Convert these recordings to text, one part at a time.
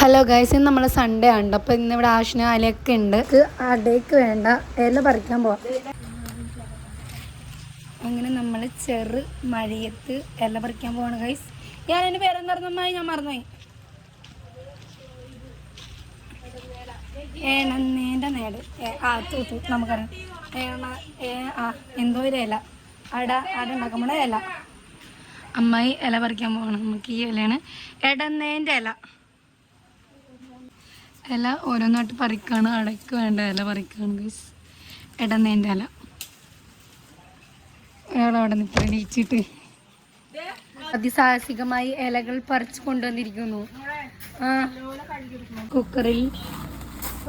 Hello guys, ഇന്ന് നമ്മൾ Sunday ആണ്. അപ്പോൾ ഇന്നിവിടെ ആഷിന അലയൊക്കെ ഉണ്ട്. അടയ്ക്ക് വേണ്ട ഇല പറിക്കാൻ പോവാം. അങ്ങനെ നമ്മൾ ചെറു മഴയത്ത് ഇല പറിക്കാൻ പോവാണ് ഗൈസ്. ഞാൻ എൻ്റെ പേരെന്തായിരുന്നമ്മായി? ഞാൻ മറന്നുപോയി. ഏണന്നേൻ്റെ നേട് തൂത്തു നമുക്കറിയാം. എന്തോ ഒരു ഇല അട ഉണ്ടാക്കുമ്പോൾ ഇല. അമ്മായി ഇല പറിക്കാൻ പോകണം. നമുക്ക് ഈ ഇലയാണ് എടന്നേൻ്റെ ഇല. ഇല ഓരോന്നായിട്ട് പറിക്കാണ്. അടയ്ക്ക് വേണ്ട ഇല പറിക്കാണ് ഗൈസ്. ഇടന്നേൻ്റെ ഇല അവിടെ നിൽക്കുക എണീച്ചിട്ട് അതിസാഹസികമായി ഇലകൾ പറിച്ചു കൊണ്ടുവന്നിരിക്കുന്നു. കുക്കറിൽ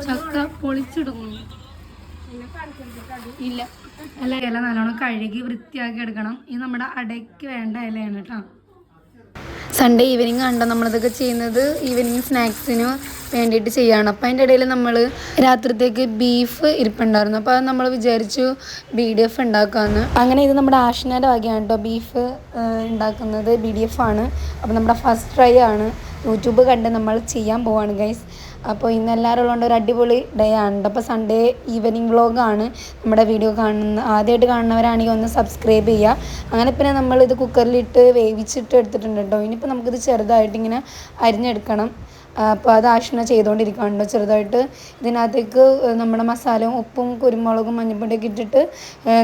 ചക്ക പൊളിച്ചിടുന്നു. ഇല്ല, അല്ല, ഇല നല്ലോണം കഴുകി വൃത്തിയാക്കി എടുക്കണം. ഇത് നമ്മുടെ അടയ്ക്ക് വേണ്ട ഇലയാണ് കേട്ടോ. സൺഡേ ഈവനിങ് കണ്ടോ നമ്മളിതൊക്കെ ചെയ്യുന്നത്. ഈവനിങ് സ്നാക്സിന് വേണ്ടിയിട്ട് ചെയ്യുകയാണ്. അപ്പോൾ അതിൻ്റെ ഇടയിൽ നമ്മൾ രാത്രിത്തേക്ക് ബീഫ് ഇരിപ്പുണ്ടായിരുന്നു. അപ്പോൾ അത് നമ്മൾ വിചാരിച്ചു BDF ഉണ്ടാക്കാമെന്ന്. അങ്ങനെ ഇത് നമ്മുടെ ആഷിനാൻ്റെ വകയാണ് കേട്ടോ. ബീഫ് ഉണ്ടാക്കുന്നത് BDF ആണ്. അപ്പോൾ നമ്മുടെ ഫസ്റ്റ് ട്രൈ ആണ്. യൂട്യൂബ് കണ്ട് നമ്മൾ ചെയ്യാൻ പോവാണ് ഗൈസ്. അപ്പോൾ ഇന്ന് എല്ലാവരും ഉള്ളതുകൊണ്ട് ഒരു അടിപൊളി ഡേ ആണ്. അപ്പോൾ സൺഡേ ഈവനിങ് വ്ളോഗാണ്. നമ്മുടെ വീഡിയോ ആദ്യമായിട്ട് കാണുന്നവരാണെങ്കിൽ ഒന്ന് സബ്സ്ക്രൈബ് ചെയ്യുക. അങ്ങനെ പിന്നെ നമ്മളിത് കുക്കറിലിട്ട് വേവിച്ചിട്ട് എടുത്തിട്ടുണ്ട് കേട്ടോ. ഇനിയിപ്പോൾ നമുക്കിത് ചെറുതായിട്ട് ഇങ്ങനെ അരിഞ്ഞെടുക്കണം. അപ്പോൾ അത് ആഷിന ചെയ്തുകൊണ്ടിരിക്കുകയാണല്ലോ. ചെറുതായിട്ട് ഇതിനകത്തേക്ക് നമ്മുടെ മസാലയും ഉപ്പും കുരുമുളകും മഞ്ഞൾപ്പൊടിയൊക്കെ ഇട്ടിട്ട്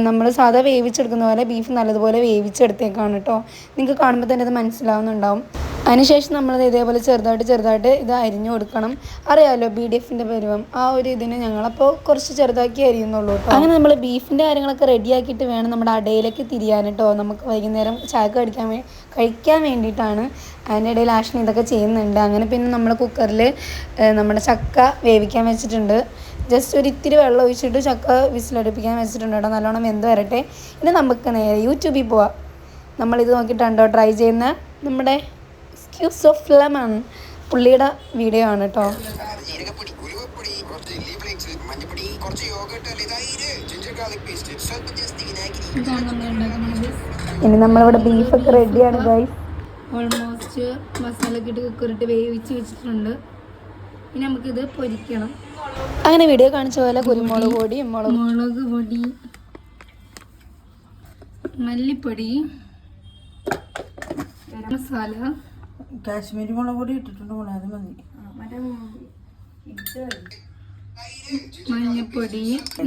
നമ്മൾ സാധാ വേവിച്ചെടുക്കുന്ന പോലെ ബീഫ് നല്ലതുപോലെ വേവിച്ചെടുത്തേക്കാണ് കേട്ടോ. നിങ്ങൾക്ക് കാണുമ്പോൾ തന്നെ ഇത് മനസ്സിലാവുന്നുണ്ടാവും. അതിനുശേഷം നമ്മളത് ഇതേപോലെ ചെറുതായിട്ട് ഇത് അരിഞ്ഞു കൊടുക്കണം. അറിയാമല്ലോ BDFൻ്റെ പരുവം. ആ ഒരു ഇതിന് ഞങ്ങളപ്പോൾ കുറച്ച് ചെറുതാക്കി അരിയുന്നുള്ളൂ കേട്ടോ. അങ്ങനെ നമ്മൾ ബീഫിൻ്റെ കാര്യങ്ങളൊക്കെ റെഡിയാക്കിയിട്ട് വേണം നമ്മുടെ അടയിലേക്ക് തിരിയാൻ കേട്ടോ. നമുക്ക് വൈകുന്നേരം ചായക്ക് കഴിക്കാൻ വേണ്ടിയിട്ടാണ്. അതിൻ്റെ ഇടയിൽ ആഷിന ഇതൊക്കെ ചെയ്യുന്നുണ്ട്. അങ്ങനെ പിന്നെ നമ്മൾ കുക്കറിൽ നമ്മുടെ ചക്ക വേവിക്കാൻ വെച്ചിട്ടുണ്ട്. ജസ്റ്റ് ഒരു ഇത്തിരി വെള്ളം ഒഴിച്ചിട്ട് ചക്ക വിസിലടുപ്പിക്കാൻ വെച്ചിട്ടുണ്ട് കേട്ടോ. നല്ലോണം വെന്ത് വരട്ടെ. ഇനി നമുക്ക് നേരെ യൂട്യൂബിൽ പോവാം. നമ്മളിത് നോക്കിയിട്ടുണ്ടോ ട്രൈ ചെയ്യുന്ന നമ്മുടെ സ്ക്യൂസ് ഓഫ് ലെമൺ പുള്ളിയുടെ വീഡിയോ ആണ് കേട്ടോ. ഇനി നമ്മളിവിടെ ബീഫൊക്കെ റെഡിയാണ് ഗൈസ്. ഓൾമോസ്റ്റ് മസാലയൊക്കെ ഇട്ട് കുക്കറിട്ട് വേവിച്ച് വെച്ചിട്ടുണ്ട്. ഇനി നമുക്കിത് പൊരിക്കണം. അങ്ങനെ വീഡിയോ കാണിച്ച പോലെ കുരുമുളക് പൊടി, മുളക് പൊടി, മല്ലിപ്പൊടി, മസാല, കാശ്മീരി മുളക് പൊടി ഇട്ടിട്ടുണ്ട്. അത് മതി. മഞ്ഞപ്പൊടി,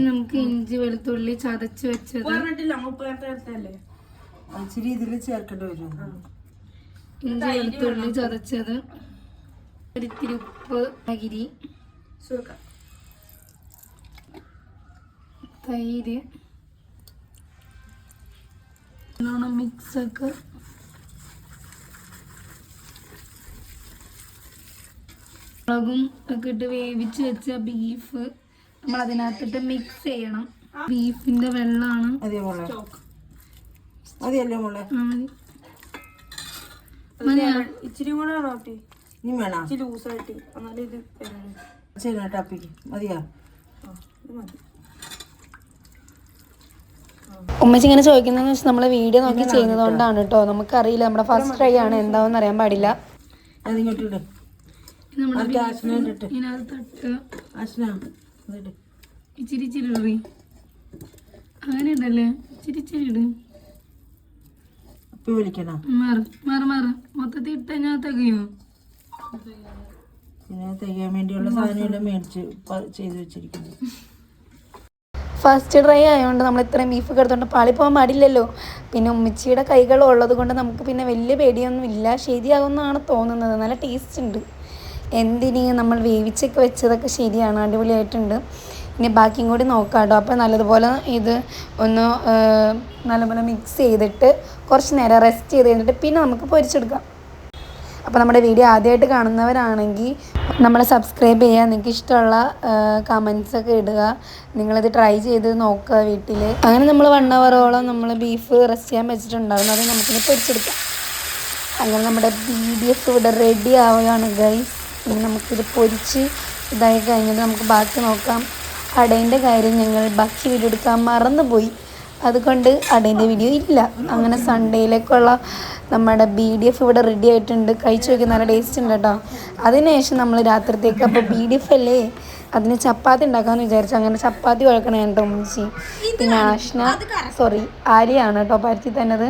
നമുക്ക് ഇഞ്ചി വെളുത്തുള്ളി ചതച്ച് വെച്ചത് ഇച്ചിരി ഇതിൽ ചേർക്കേണ്ടി വരും. ഇഞ്ചി വെളുത്തുള്ളി ചതച്ചത്, ഒരിത്തിരി ഉപ്പ്, അകിരി, തൈര്, നല്ലോണം മിക്സൊക്കെ മുളകും ഒക്കെ ഇട്ട് വേവിച്ച് വെച്ച ബീഫ് നമ്മൾ അതിനകത്തിട്ട് മിക്സ് ചെയ്യണം. ബീഫിന്റെ വെള്ളമാണ്. ഇച്ചിരി കൂടെ ലൂസായിട്ട് മതിയാ. ഉമ്മച്ചി ഇങ്ങനെ ചോദിക്കുന്നതെന്ന് വെച്ചാൽ നമ്മളെ വീഡിയോ നോക്കി ചെയ്യുന്നത് കൊണ്ടാണ് കേട്ടോ. നമുക്കറിയില്ല, നമ്മുടെ ഫസ്റ്റ് ട്രൈ ആണ്, എന്താവെന്ന് അറിയാൻ പാടില്ല. ഇച്ചിരി ചില്ലറി അങ്ങനെ ഉണ്ടല്ലേ. ഇച്ചിരി ഇട്. മൊത്തത്തിൽ ഇട്ട ഞാൻ തികയോ? പിന്നെ തികയാൻ വേണ്ടിയുള്ള സാധനമെല്ലാം മേടിച്ച് ചെയ്ത് വെച്ചിരിക്കുന്നു. ഫസ്റ്റ് ട്രൈ ആയതുകൊണ്ട് നമ്മൾ ഇത്രയും ബീഫൊക്കെ എടുത്തുകൊണ്ട് പാളിപ്പോകാൻ പാടില്ലല്ലോ. പിന്നെ ഉമ്മച്ചിയുടെ കൈകൾ ഉള്ളത് കൊണ്ട് നമുക്ക് പിന്നെ വലിയ പേടിയൊന്നും ഇല്ല. ശരിയാകുമെന്നാണ് തോന്നുന്നത്. നല്ല ടേസ്റ്റ് ഉണ്ട്. എന്തിന് നമ്മൾ വേവിച്ചൊക്കെ വെച്ചതൊക്കെ ശരിയാണ്, അടിപൊളിയായിട്ടുണ്ട്. ഇനി ബാക്കിയും കൂടി നോക്കാം കേട്ടോ. അപ്പോൾ നല്ലതുപോലെ ഇത് ഒന്ന് നല്ലപോലെ മിക്സ് ചെയ്തിട്ട് കുറച്ച് നേരം റെസ്റ്റ് ചെയ്ത് കഴിഞ്ഞിട്ട് പിന്നെ നമുക്ക് പൊരിച്ചെടുക്കാം. അപ്പോൾ നമ്മുടെ വീഡിയോ ആദ്യമായിട്ട് കാണുന്നവരാണെങ്കിൽ നമ്മളെ സബ്സ്ക്രൈബ് ചെയ്യുക. നിങ്ങൾക്ക് ഇഷ്ടമുള്ള കമൻസൊക്കെ ഇടുക. നിങ്ങളിത് ട്രൈ ചെയ്ത് നോക്കുക വീട്ടിൽ. അങ്ങനെ നമ്മൾ 1 ഹവറോളം നമ്മൾ ബീഫ് റെസ്റ്റ് ചെയ്യാൻ വെച്ചിട്ടുണ്ടായിരുന്നു. അത് നമുക്കിനി പൊരിച്ചെടുക്കാം. അങ്ങനെ നമ്മുടെ BDF ഇവിടെ റെഡി ആവുകയാണ് ഗൈസ്. ഇനി നമുക്കിത് പൊരിച്ച് ഇതായി കഴിഞ്ഞിട്ട് നമുക്ക് ബാക്കി നോക്കാം. അടേൻ്റെ കാര്യം ഞങ്ങൾ ബാക്കി വീഡിയോ എടുക്കാൻ മറന്നുപോയി. അതുകൊണ്ട് അടേൻ്റെ വീഡിയോ ഇല്ല. അങ്ങനെ സൺഡേയിലേക്കുള്ള നമ്മുടെ BDF ഇവിടെ റെഡി ആയിട്ടുണ്ട്. കഴിച്ച് നോക്കി നല്ല ടേസ്റ്റ് ഉണ്ട് കേട്ടോ. അതിനുശേഷം നമ്മൾ രാത്രിത്തേക്ക് അപ്പോൾ BDF അല്ലേ, അതിന് ചപ്പാത്തി ഉണ്ടാക്കാമെന്ന് വിചാരിച്ചു. അങ്ങനെ ചപ്പാത്തി കുഴക്കണേ കേട്ടോ ഉമ്മച്ചി. പിന്നെ ആര്യയാണ് കേട്ടോ പരത്തി തന്നത്.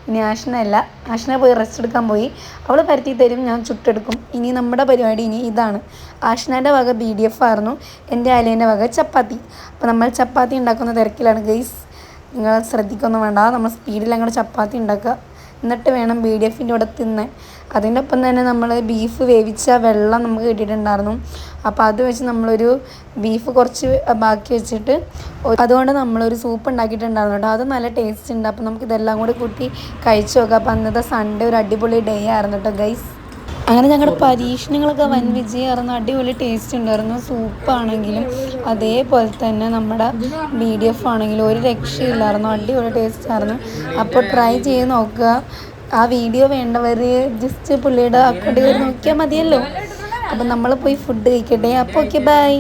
ഇനി ആഷ്ന പോയി റെസ്റ്റ് എടുക്കാൻ പോയി. അവൾ പരത്തി തരും, ഞാൻ ചുട്ടെടുക്കും. ഇനി നമ്മുടെ പരിപാടി ഇനി ഇതാണ്. ആഷ്നയുടെ വക BDF ആയിരുന്നു, എൻ്റെ ആലിയൻ്റെ വക ചപ്പാത്തി. അപ്പോൾ നമ്മൾ ചപ്പാത്തി ഉണ്ടാക്കുന്ന തിരക്കിലാണ് ഗൈസ്. നിങ്ങൾ ശ്രദ്ധിക്കൊന്നും വേണ്ട, നമ്മൾ സ്പീഡിൽ അങ്ങോട്ട് ചപ്പാത്തി ഉണ്ടാക്കുക, എന്നിട്ട് വേണം BDFൻ്റെ കൂടെ തിന്നാൻ. അതിൻ്റെ ഒപ്പം തന്നെ നമ്മൾ ബീഫ് വേവിച്ച വെള്ളം നമുക്ക് കിട്ടിയിട്ടുണ്ടായിരുന്നു. അപ്പോൾ അത് വെച്ച് നമ്മളൊരു ബീഫ് കുറച്ച് ബാക്കി വെച്ചിട്ട് അതുകൊണ്ട് നമ്മളൊരു സൂപ്പ് ഉണ്ടാക്കിയിട്ടുണ്ടായിരുന്നു കേട്ടോ. അത് നല്ല ടേസ്റ്റ് ഉണ്ട്. അപ്പോൾ നമുക്ക് ഇതെല്ലാം കൂടി കൂട്ടി കഴിച്ച് നോക്കാം. അപ്പോൾ അന്നത്തെ സൺഡേ ഒരു അടിപൊളി ഡേ ആയിരുന്നു കേട്ടോ ഗൈസ്. അങ്ങനെ ഞങ്ങളുടെ പരീക്ഷണങ്ങളൊക്കെ വൻ വിജയമായിരുന്നു. അടിപൊളി ടേസ്റ്റ് ഉണ്ടായിരുന്നു. സൂപ്പാണെങ്കിലും അതേപോലെ തന്നെ നമ്മുടെ BDF ആണെങ്കിലും ഒരു രക്ഷയില്ലായിരുന്നു. അടിപൊളി ടേസ്റ്റ് ആയിരുന്നു. അപ്പോൾ ട്രൈ ചെയ്ത് നോക്കുക. ആ വീഡിയോ വേണ്ടവർ ജസ്റ്റ് പുള്ളിയുടെ അക്കൗണ്ടിൽ നോക്കിയാൽ മതിയല്ലോ. അപ്പം നമ്മൾ പോയി ഫുഡ് കഴിക്കട്ടെ. അപ്പോൾ ഓക്കെ, ബൈ.